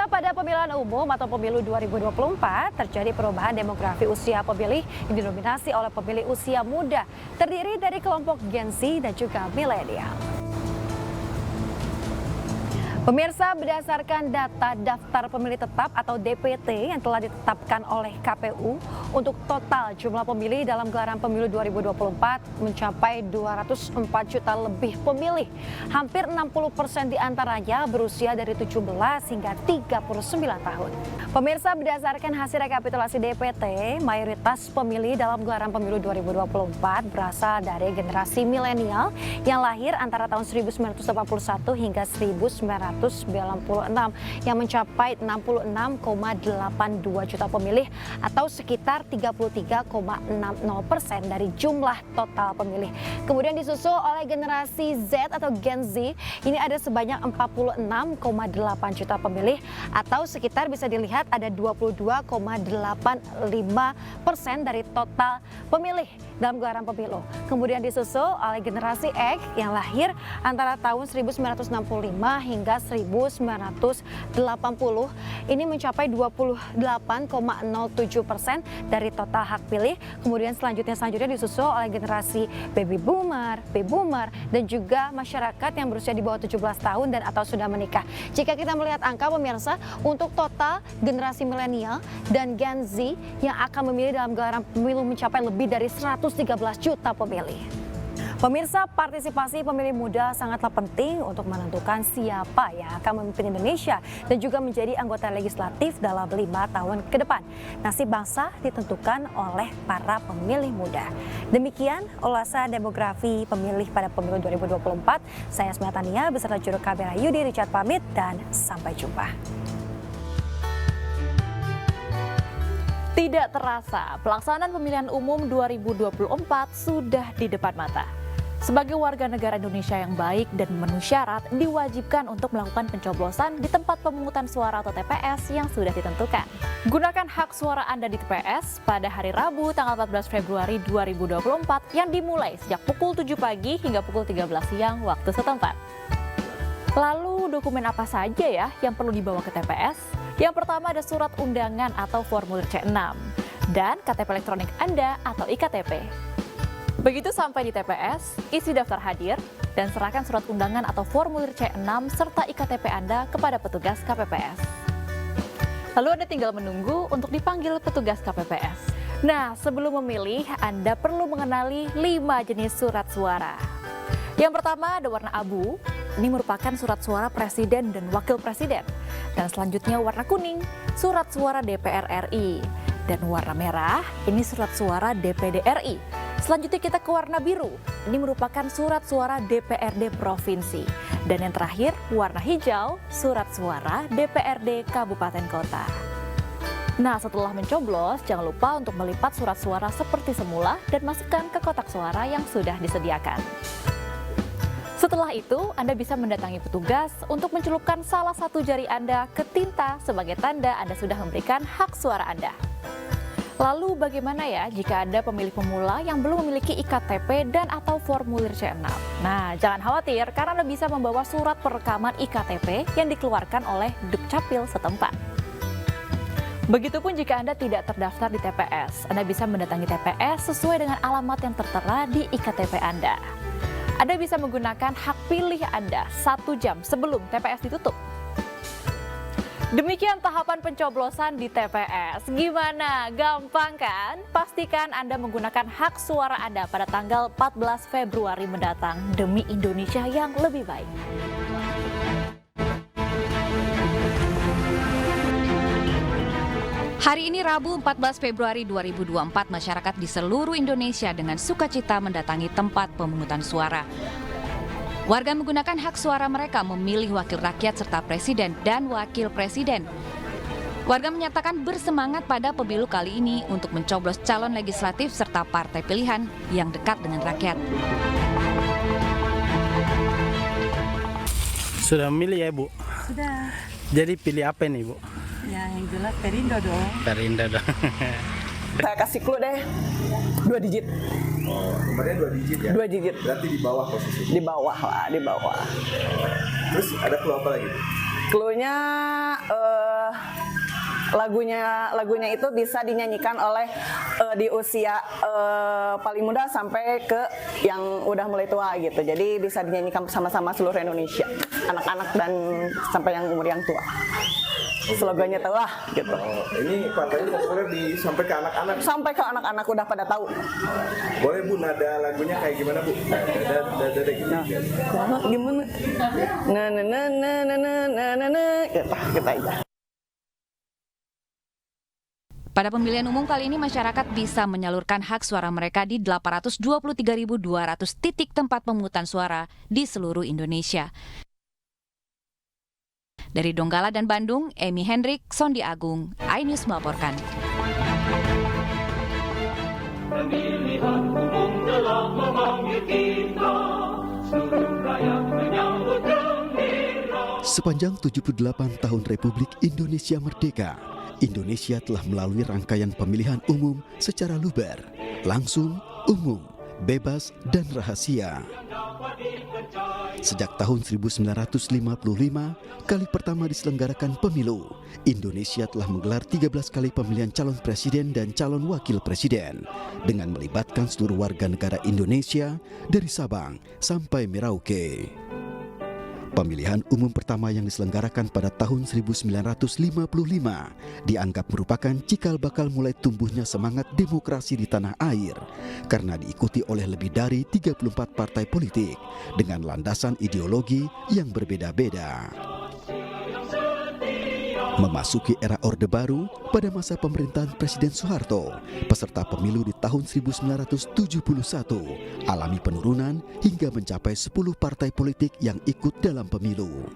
pada pemilihan umum atau pemilu 2024 terjadi perubahan demografi usia pemilih yang didominasi oleh pemilih usia muda, terdiri dari kelompok Gen Z dan juga milenial. Pemirsa, berdasarkan data daftar pemilih tetap atau DPT yang telah ditetapkan oleh KPU untuk total jumlah pemilih dalam gelaran pemilu 2024 mencapai 204 juta lebih pemilih. Hampir 60% diantaranya berusia dari 17 hingga 39 tahun. Pemirsa, berdasarkan hasil rekapitulasi DPT, mayoritas pemilih dalam gelaran pemilu 2024 berasal dari generasi milenial yang lahir antara tahun 1981 hingga 1996 yang mencapai 66,82 juta pemilih atau sekitar 33,60% dari jumlah total pemilih. Kemudian disusul oleh generasi Z atau Gen Z, ini ada sebanyak 46,8 juta pemilih atau sekitar bisa dilihat ada 22,85% dari total pemilih dalam gelaran pemilu. Kemudian disusul oleh generasi X yang lahir antara tahun 1965 hingga 1980, ini mencapai 28,07% dari total hak pilih. Kemudian selanjutnya disusul oleh generasi baby boomer, dan juga masyarakat yang berusia di bawah 17 tahun dan atau sudah menikah. Jika kita melihat angka, pemirsa, untuk total generasi milenial dan Gen Z yang akan memilih dalam gelaran pemilu mencapai lebih dari 113 juta pemilih. Pemirsa, partisipasi pemilih muda sangatlah penting untuk menentukan siapa yang akan memimpin Indonesia dan juga menjadi anggota legislatif dalam 5 tahun ke depan. Nasib bangsa ditentukan oleh para pemilih muda. Demikian ulasan demografi pemilih pada pemilu 2024. Saya Asma Tania beserta juru kamera Yudi Richard pamit dan sampai jumpa. Tidak terasa, pelaksanaan pemilihan umum 2024 sudah di depan mata. Sebagai warga negara Indonesia yang baik dan memenuhi syarat, diwajibkan untuk melakukan pencoblosan di tempat pemungutan suara atau TPS yang sudah ditentukan. Gunakan hak suara Anda di TPS pada hari Rabu tanggal 14 Februari 2024 yang dimulai sejak pukul 7 pagi hingga pukul 13 siang waktu setempat. Lalu dokumen apa saja ya yang perlu dibawa ke TPS? Yang pertama ada surat undangan atau formulir C6 dan KTP elektronik Anda atau iktp. Begitu sampai di TPS, isi daftar hadir dan serahkan surat undangan atau formulir C6 serta iktp Anda kepada petugas KPPS. Lalu Anda tinggal menunggu untuk dipanggil petugas KPPS. Nah, sebelum memilih, Anda perlu mengenali 5 jenis surat suara. Yang pertama ada warna abu, ini merupakan surat suara presiden dan wakil presiden. Dan selanjutnya warna kuning, surat suara DPR RI. Dan warna merah, ini surat suara DPD RI. Selanjutnya kita ke warna biru, ini merupakan surat suara DPRD Provinsi. Dan yang terakhir, warna hijau, surat suara DPRD Kabupaten Kota. Nah, setelah mencoblos, jangan lupa untuk melipat surat suara seperti semula dan masukkan ke kotak suara yang sudah disediakan. Setelah itu, Anda bisa mendatangi petugas untuk mencelupkan salah satu jari Anda ke tinta sebagai tanda Anda sudah memberikan hak suara Anda. Lalu bagaimana ya jika Anda pemilih pemula yang belum memiliki iktp dan atau formulir C6? Nah, jangan khawatir karena Anda bisa membawa surat perekaman iktp yang dikeluarkan oleh Dukcapil setempat. Begitupun jika Anda tidak terdaftar di TPS, Anda bisa mendatangi TPS sesuai dengan alamat yang tertera di iktp Anda. Anda bisa menggunakan hak pilih Anda 1 jam sebelum TPS ditutup. Demikian tahapan pencoblosan di TPS. Gimana? Gampang kan? Pastikan Anda menggunakan hak suara Anda pada tanggal 14 Februari mendatang demi Indonesia yang lebih baik. Hari ini Rabu 14 Februari 2024, masyarakat di seluruh Indonesia dengan sukacita mendatangi tempat pemungutan suara. Warga menggunakan hak suara mereka memilih wakil rakyat serta presiden dan wakil presiden. Warga menyatakan bersemangat pada pemilu kali ini untuk mencoblos calon legislatif serta partai pilihan yang dekat dengan rakyat. Sudah memilih ya, Bu? Sudah. Jadi pilih apa nih, Bu? Ya, yang jelas Perindo dong. Perindo dong. Saya kasih clue deh, 2 digit. Oh, nomornya 2 digit ya? 2 digit. Berarti di bawah posisinya? Di bawah lah, di bawah. Terus ada clue apa lagi? Cluenya lagunya itu bisa dinyanyikan oleh di usia paling muda sampai ke yang udah mulai tua gitu. Jadi bisa dinyanyikan bersama-sama seluruh Indonesia, anak-anak dan sampai yang umur yang tua. Slogannya tahu lah gitu. Ini partainya populer sampai ke anak-anak. Sampai ke anak-anak udah pada tahu. Boleh Bu, nada lagunya kayak gimana Bu? Nada gitu. Gimana? Kita aja. Pada pemilihan umum kali ini masyarakat bisa menyalurkan hak suara mereka di 823.200 titik tempat pemungutan suara di seluruh Indonesia. Dari Donggala dan Bandung, Emi Hendrik, Sondi Agung, iNews melaporkan. Pemilihan umum telah memanggil kita, seluruh rakyat menyambut gembira. Sepanjang 78 tahun Republik Indonesia Merdeka, Indonesia telah melalui rangkaian pemilihan umum secara luber, langsung, umum, bebas, dan rahasia. Sejak tahun 1955, kali pertama diselenggarakan pemilu, Indonesia telah menggelar 13 kali pemilihan calon presiden dan calon wakil presiden dengan melibatkan seluruh warga negara Indonesia dari Sabang sampai Merauke. Pemilihan umum pertama yang diselenggarakan pada tahun 1955 dianggap merupakan cikal bakal mulai tumbuhnya semangat demokrasi di tanah air karena diikuti oleh lebih dari 34 partai politik dengan landasan ideologi yang berbeda-beda. Memasuki era Orde Baru pada masa pemerintahan Presiden Soeharto, peserta pemilu di tahun 1971 alami penurunan hingga mencapai 10 partai politik yang ikut dalam pemilu.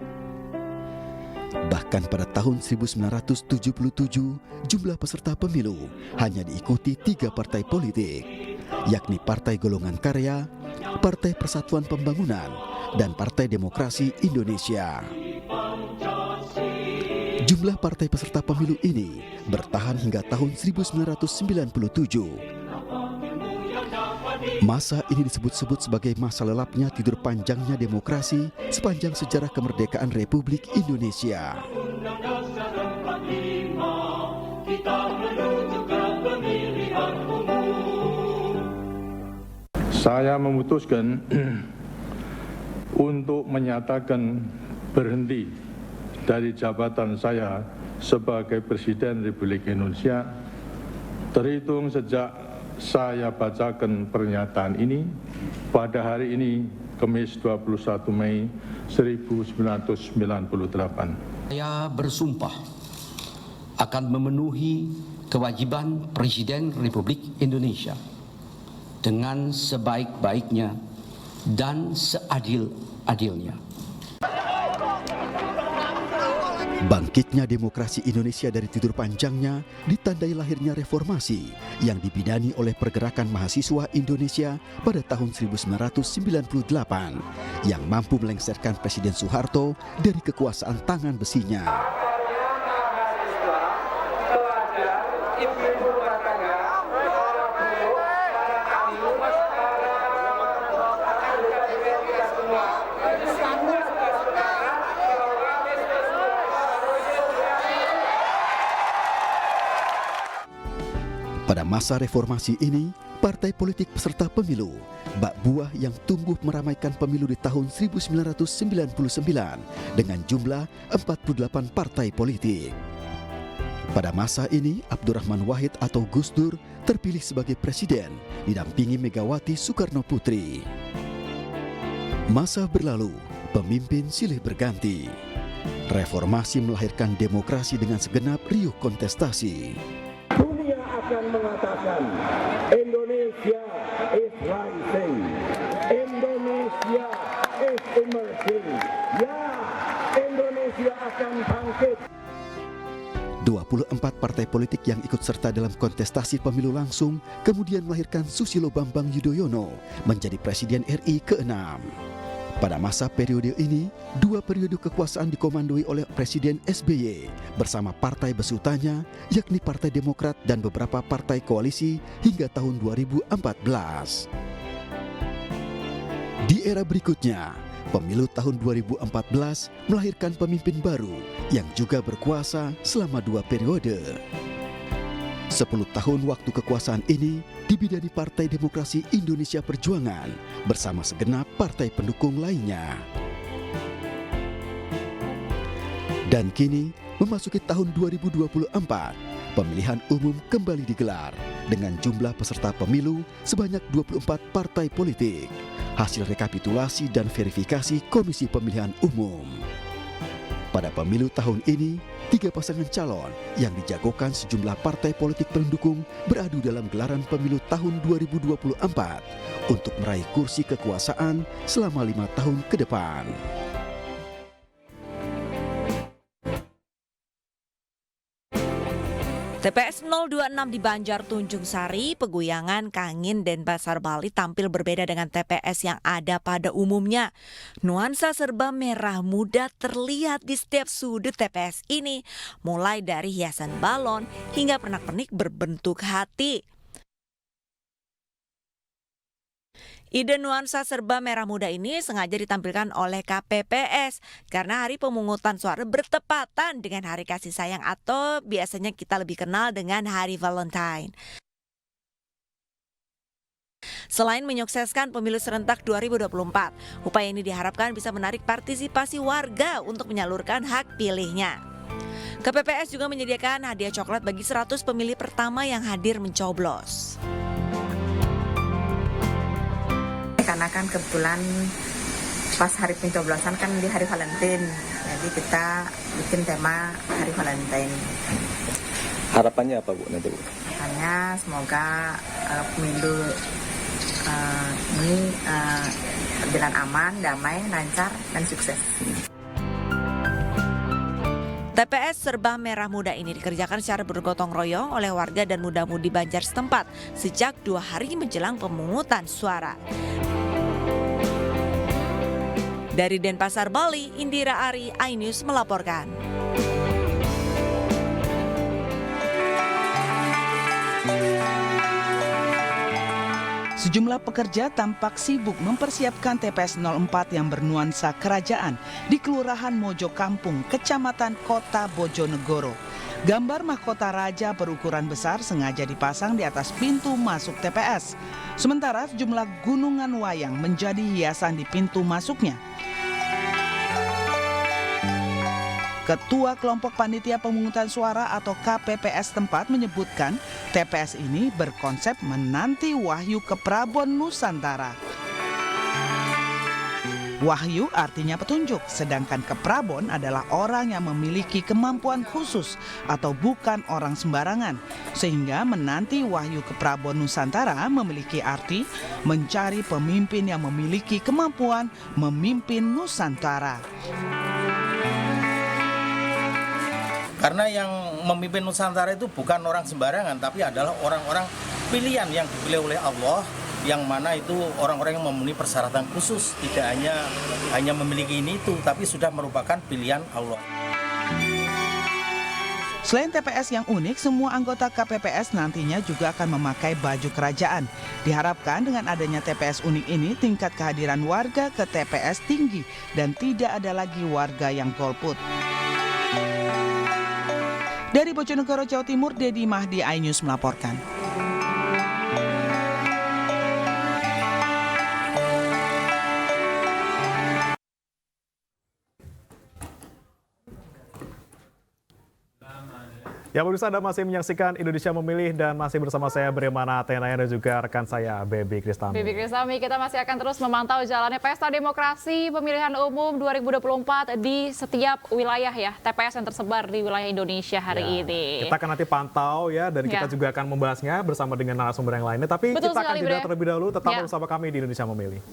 Bahkan pada tahun 1977, jumlah peserta pemilu hanya diikuti 3 partai politik, yakni Partai Golongan Karya, Partai Persatuan Pembangunan, dan Partai Demokrasi Indonesia. Jumlah partai peserta pemilu ini bertahan hingga tahun 1997. Masa ini disebut-sebut sebagai masa lelapnya tidur panjangnya demokrasi sepanjang sejarah kemerdekaan Republik Indonesia. Saya memutuskan untuk menyatakan berhenti dari jabatan saya sebagai Presiden Republik Indonesia terhitung sejak saya bacakan pernyataan ini pada hari ini, Kamis 21 Mei 1998. Saya bersumpah akan memenuhi kewajiban Presiden Republik Indonesia dengan sebaik-baiknya dan seadil-adilnya. Bangkitnya demokrasi Indonesia dari tidur panjangnya ditandai lahirnya reformasi yang dibidani oleh pergerakan mahasiswa Indonesia pada tahun 1998 yang mampu melengsarkan Presiden Soeharto dari kekuasaan tangan besinya. Pada masa reformasi ini, partai politik peserta pemilu, bak buah yang tumbuh meramaikan pemilu di tahun 1999 dengan jumlah 48 partai politik. Pada masa ini, Abdurrahman Wahid atau Gus Dur terpilih sebagai presiden, didampingi Megawati Soekarno Putri. Masa berlalu, pemimpin silih berganti. Reformasi melahirkan demokrasi dengan segenap riuh kontestasi. Dunia akan mengatakan Indonesia is rising, Indonesia is emerging. Ya, Indonesia akan bangkit. 24 partai politik yang ikut serta dalam kontestasi pemilu langsung kemudian melahirkan Susilo Bambang Yudhoyono menjadi Presiden RI ke-6. Pada masa periode ini, 2 periode kekuasaan dikomandoi oleh Presiden SBY bersama partai besutannya, yakni Partai Demokrat dan beberapa partai koalisi hingga tahun 2014. Di era berikutnya, Pemilu tahun 2014 melahirkan pemimpin baru yang juga berkuasa selama 2 periode. 10 tahun waktu kekuasaan ini dibidani Partai Demokrasi Indonesia Perjuangan bersama segenap partai pendukung lainnya. Dan kini memasuki tahun 2024, pemilihan umum kembali digelar dengan jumlah peserta pemilu sebanyak 24 partai politik. Hasil rekapitulasi dan verifikasi Komisi Pemilihan Umum. Pada pemilu tahun ini, 3 pasangan calon yang dijagokan sejumlah partai politik pendukung beradu dalam gelaran pemilu tahun 2024 untuk meraih kursi kekuasaan selama 5 tahun ke depan. TPS 026 di Banjar Tunjung Sari, Peguyangan, Kangin, Denpasar, Bali tampil berbeda dengan TPS yang ada pada umumnya. Nuansa serba merah muda terlihat di setiap sudut TPS ini, mulai dari hiasan balon hingga pernak-pernik berbentuk hati. Ide nuansa serba merah muda ini sengaja ditampilkan oleh KPPS karena hari pemungutan suara bertepatan dengan hari kasih sayang atau biasanya kita lebih kenal dengan hari Valentine. Selain menyukseskan pemilu serentak 2024, upaya ini diharapkan bisa menarik partisipasi warga untuk menyalurkan hak pilihnya. KPPS juga menyediakan hadiah coklat bagi 100 pemilih pertama yang hadir mencoblos. Karena kan kebetulan pas hari pencoblosan kan di hari Valentine, jadi kita bikin tema hari Valentine. Harapannya apa Bu nanti Bu? Harapannya semoga pemilu ini berjalan aman, damai, lancar, dan sukses. TPS Serba Merah Muda ini dikerjakan secara bergotong royong oleh warga dan muda-mudi Banjar setempat sejak 2 hari menjelang pemungutan suara. Dari Denpasar, Bali, Indira Ari, iNews melaporkan. Sejumlah pekerja tampak sibuk mempersiapkan TPS 04 yang bernuansa kerajaan di Kelurahan Mojo Kampung, Kecamatan Kota Bojonegoro. Gambar mahkota raja berukuran besar sengaja dipasang di atas pintu masuk TPS. Sementara sejumlah gunungan wayang menjadi hiasan di pintu masuknya. Ketua Kelompok Panitia Pemungutan Suara atau KPPS tempat menyebutkan TPS ini berkonsep menanti Wahyu ke Prabon Nusantara. Wahyu artinya petunjuk, sedangkan keprabon adalah orang yang memiliki kemampuan khusus atau bukan orang sembarangan. Sehingga menanti Wahyu ke Prabon Nusantara memiliki arti mencari pemimpin yang memiliki kemampuan memimpin Nusantara. Karena yang memimpin Nusantara itu bukan orang sembarangan, tapi adalah orang-orang pilihan yang dipilih oleh Allah, yang mana itu orang-orang yang memenuhi persyaratan khusus, tidak hanya memiliki ini itu, tapi sudah merupakan pilihan Allah. Selain TPS yang unik, semua anggota KPPS nantinya juga akan memakai baju kerajaan. Diharapkan dengan adanya TPS unik ini, tingkat kehadiran warga ke TPS tinggi dan tidak ada lagi warga yang golput. Dari Bojonegoro, Jawa Timur, Dedi Mahdi, iNews melaporkan. Ya, pemirsa, Anda masih menyaksikan Indonesia Memilih dan masih bersama saya Bremana Tenaya dan juga rekan saya Baby Kristami. Baby Kristami, kita masih akan terus memantau jalannya Pesta Demokrasi Pemilihan Umum 2024 di setiap wilayah ya, TPS yang tersebar di wilayah Indonesia hari ini. Kita akan nanti pantau ya, dan kita juga akan membahasnya bersama dengan narasumber yang lainnya. Tapi betul kita akan sekali, jeda terlebih dahulu, tetap bersama kami di Indonesia Memilih.